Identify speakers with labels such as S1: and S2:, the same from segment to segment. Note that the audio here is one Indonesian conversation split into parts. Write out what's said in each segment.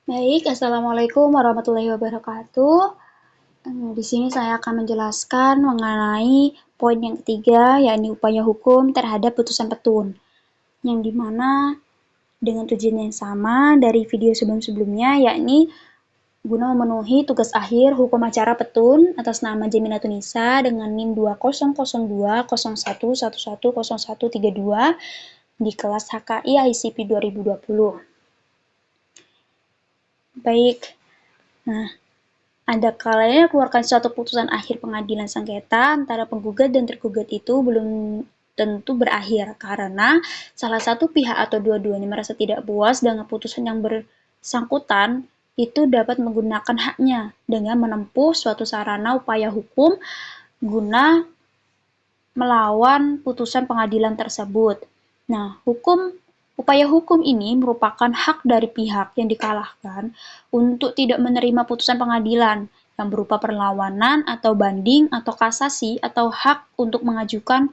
S1: Baik, Assalamualaikum warahmatullahi wabarakatuh. Di sini saya akan menjelaskan mengenai poin yang ketiga, yakni upaya hukum terhadap putusan petun, yang dimana dengan tujuan yang sama dari video sebelum-sebelumnya, yakni guna memenuhi tugas akhir hukum acara petun atas nama Jaminatun Nisa dengan NIM 200201111132 di kelas HKI ICP 2020. Baik, nah, ada kalanya keluarkan suatu putusan akhir pengadilan sengketa antara penggugat dan tergugat itu belum tentu berakhir karena salah satu pihak atau dua-duanya merasa tidak puas dengan putusan yang bersangkutan itu dapat menggunakan haknya dengan menempuh suatu sarana upaya hukum guna melawan putusan pengadilan tersebut. Nah, upaya hukum ini merupakan hak dari pihak yang dikalahkan untuk tidak menerima putusan pengadilan yang berupa perlawanan atau banding atau kasasi atau hak untuk mengajukan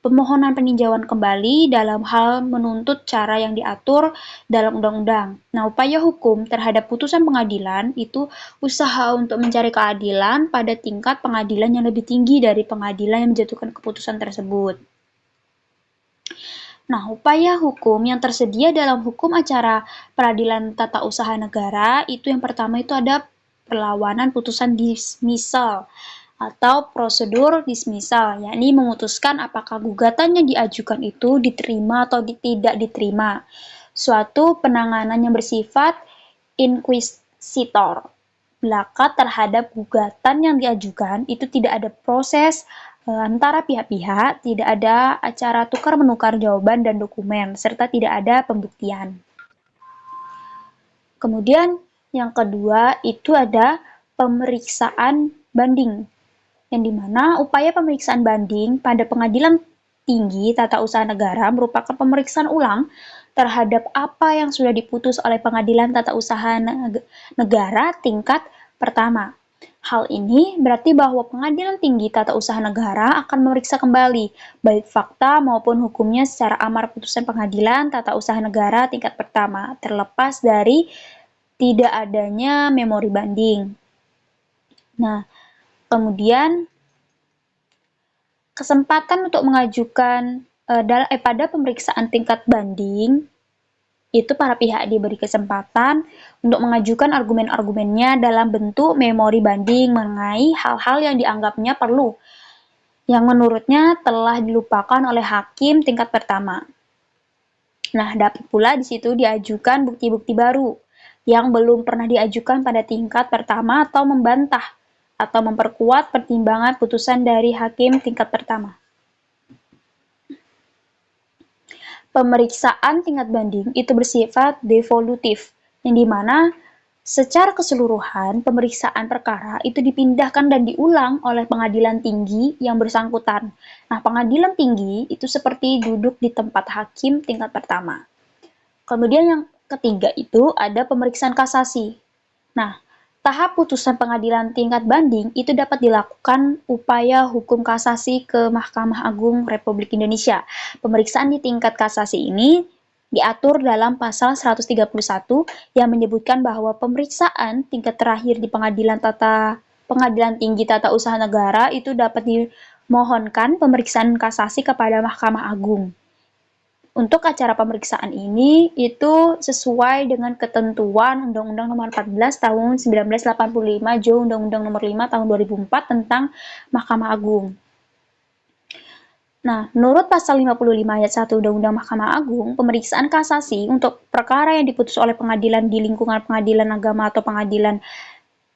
S1: pemohonan peninjauan kembali dalam hal menuntut cara yang diatur dalam undang-undang. Nah, upaya hukum terhadap putusan pengadilan itu usaha untuk mencari keadilan pada tingkat pengadilan yang lebih tinggi dari pengadilan yang menjatuhkan keputusan tersebut. Nah, upaya hukum yang tersedia dalam hukum acara peradilan tata usaha negara itu yang pertama itu ada perlawanan putusan dismisal atau prosedur dismisal, yakni memutuskan apakah gugatan yang diajukan itu diterima atau tidak diterima. Suatu penanganan yang bersifat inquisitor belaka terhadap gugatan yang diajukan itu tidak ada proses antara pihak-pihak, tidak ada acara tukar-menukar jawaban dan dokumen, serta tidak ada pembuktian. Kemudian yang kedua itu ada pemeriksaan banding, yang dimana upaya pemeriksaan banding pada pengadilan tinggi tata usaha negara merupakan pemeriksaan ulang terhadap apa yang sudah diputus oleh pengadilan tata usaha negara tingkat pertama. Hal ini berarti bahwa pengadilan tinggi tata usaha negara akan memeriksa kembali baik fakta maupun hukumnya secara amar putusan pengadilan tata usaha negara tingkat pertama, terlepas dari tidak adanya memori banding. Nah, kemudian kesempatan untuk mengajukan pada pemeriksaan tingkat banding itu para pihak diberi kesempatan untuk mengajukan argumen-argumennya dalam bentuk memori banding mengenai hal-hal yang dianggapnya perlu, yang menurutnya telah dilupakan oleh hakim tingkat pertama. Nah, dapat pula di situ diajukan bukti-bukti baru yang belum pernah diajukan pada tingkat pertama atau membantah atau memperkuat pertimbangan putusan dari hakim tingkat pertama. Pemeriksaan tingkat banding itu bersifat devolutif, yang dimana secara keseluruhan pemeriksaan perkara itu dipindahkan dan diulang oleh pengadilan tinggi yang bersangkutan. Nah, pengadilan tinggi itu seperti duduk di tempat hakim tingkat pertama. Kemudian yang ketiga itu ada pemeriksaan kasasi. Nah, tahap putusan pengadilan tingkat banding itu dapat dilakukan upaya hukum kasasi ke Mahkamah Agung Republik Indonesia. Pemeriksaan di tingkat kasasi ini diatur dalam pasal 131 yang menyebutkan bahwa pemeriksaan tingkat terakhir di Pengadilan Tinggi Tata Usaha Negara itu dapat dimohonkan pemeriksaan kasasi kepada Mahkamah Agung. Untuk acara pemeriksaan ini itu sesuai dengan ketentuan Undang-Undang Nomor 14 Tahun 1985 Jo Undang-Undang Nomor 5 Tahun 2004 tentang Mahkamah Agung. Nah, menurut pasal 55 ayat 1 Undang-Undang Mahkamah Agung, pemeriksaan kasasi untuk perkara yang diputus oleh pengadilan di lingkungan pengadilan agama atau pengadilan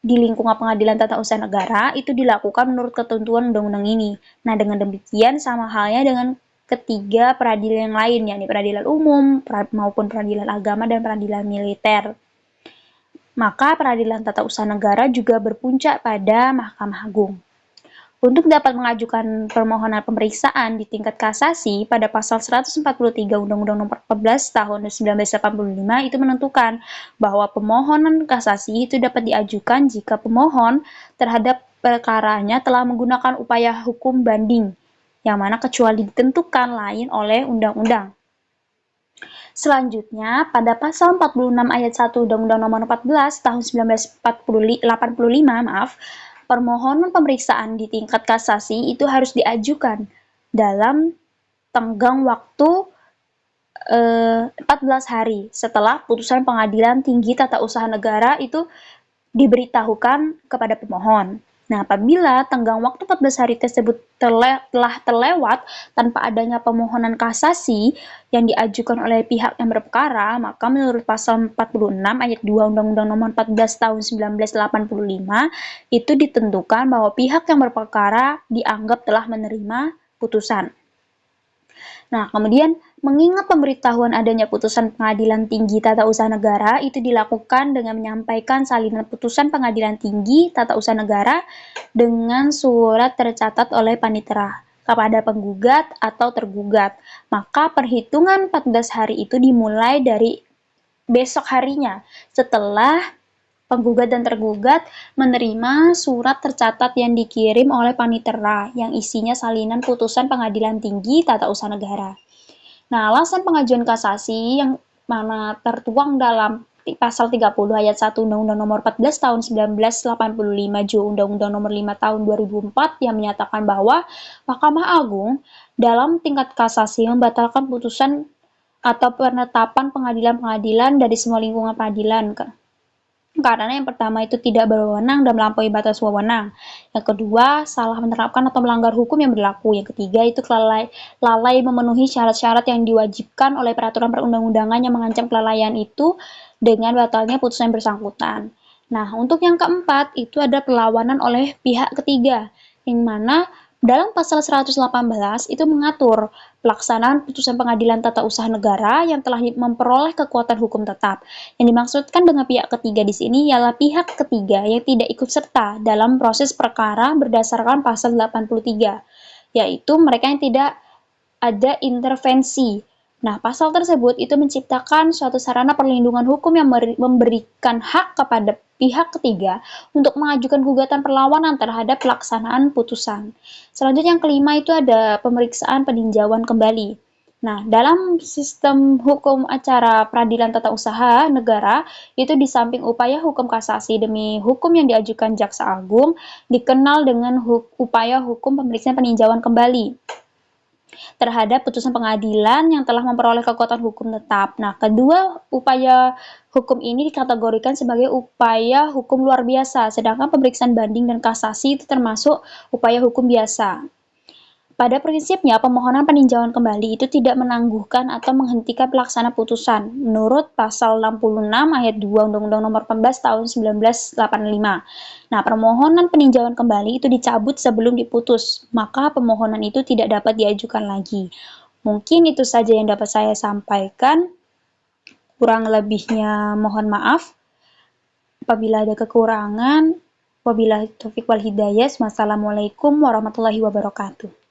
S1: di lingkungan pengadilan tata usaha negara itu dilakukan menurut ketentuan undang-undang ini. Nah, dengan demikian sama halnya dengan ketiga peradilan yang lain, yakni peradilan umum maupun peradilan agama dan peradilan militer. Maka peradilan tata usaha negara juga berpuncak pada Mahkamah Agung. Untuk dapat mengajukan permohonan pemeriksaan di tingkat kasasi pada pasal 143 Undang-Undang Nomor 14 Tahun 1985 itu menentukan bahwa permohonan kasasi itu dapat diajukan jika pemohon terhadap perkaranya telah menggunakan upaya hukum banding, yang mana kecuali ditentukan lain oleh undang-undang. Selanjutnya, pada pasal 46 ayat 1 Undang-Undang Nomor 14 tahun 1985, permohonan pemeriksaan di tingkat kasasi itu harus diajukan dalam tenggang waktu 14 hari setelah putusan Pengadilan Tinggi Tata Usaha Negara itu diberitahukan kepada pemohon. Nah, apabila tenggang waktu 14 hari tersebut telah terlewat tanpa adanya permohonan kasasi yang diajukan oleh pihak yang berperkara, maka menurut pasal 46 ayat 2 Undang-Undang Nomor 14 tahun 1985 itu ditentukan bahwa pihak yang berperkara dianggap telah menerima putusan. Nah, kemudian mengingat pemberitahuan adanya putusan Pengadilan Tinggi Tata Usaha Negara itu dilakukan dengan menyampaikan salinan putusan Pengadilan Tinggi Tata Usaha Negara dengan surat tercatat oleh panitera kepada penggugat atau tergugat. Maka perhitungan 14 hari itu dimulai dari besok harinya setelah penggugat dan tergugat menerima surat tercatat yang dikirim oleh panitera yang isinya salinan putusan Pengadilan Tinggi Tata Usaha Negara. Nah, alasan pengajuan kasasi yang mana tertuang dalam pasal 30 ayat 1 Undang-Undang Nomor 14 tahun 1985 Undang-Undang Nomor 5 tahun 2004 yang menyatakan bahwa Mahkamah Agung dalam tingkat kasasi membatalkan putusan atau penetapan pengadilan-pengadilan dari semua lingkungan peradilan. Karena yang pertama itu tidak berwenang dan melampaui batas wewenang. Yang kedua, salah menerapkan atau melanggar hukum yang berlaku. Yang ketiga itu lalai memenuhi syarat-syarat yang diwajibkan oleh peraturan perundang-undangan yang mengancam kelalaian itu dengan batalnya putusan yang bersangkutan. Nah, untuk yang keempat itu ada perlawanan oleh pihak ketiga, yang mana dalam pasal 118 itu mengatur pelaksanaan putusan Pengadilan Tata Usaha Negara yang telah memperoleh kekuatan hukum tetap. Yang dimaksudkan dengan pihak ketiga di sini ialah pihak ketiga yang tidak ikut serta dalam proses perkara berdasarkan pasal 83, yaitu mereka yang tidak ada intervensi. Nah, pasal tersebut itu menciptakan suatu sarana perlindungan hukum yang memberikan hak kepada pihak ketiga untuk mengajukan gugatan perlawanan terhadap pelaksanaan putusan. Selanjutnya yang kelima itu ada pemeriksaan peninjauan kembali. Nah, dalam sistem hukum acara peradilan tata usaha negara, itu di samping upaya hukum kasasi demi hukum yang diajukan Jaksa Agung, dikenal dengan upaya hukum pemeriksaan peninjauan kembali terhadap putusan pengadilan yang telah memperoleh kekuatan hukum tetap. Nah, kedua upaya hukum ini dikategorikan sebagai upaya hukum luar biasa, sedangkan pemeriksaan banding dan kasasi itu termasuk upaya hukum biasa. Pada prinsipnya, permohonan peninjauan kembali itu tidak menangguhkan atau menghentikan pelaksanaan putusan menurut pasal 66 ayat 2 Undang-Undang Nomor 14 tahun 1985. Nah, permohonan peninjauan kembali itu dicabut sebelum diputus, maka permohonan itu tidak dapat diajukan lagi. Mungkin itu saja yang dapat saya sampaikan. Kurang lebihnya mohon maaf. Apabila ada kekurangan, wabillahi taufik wal hidayah. Wassalamualaikum warahmatullahi wabarakatuh.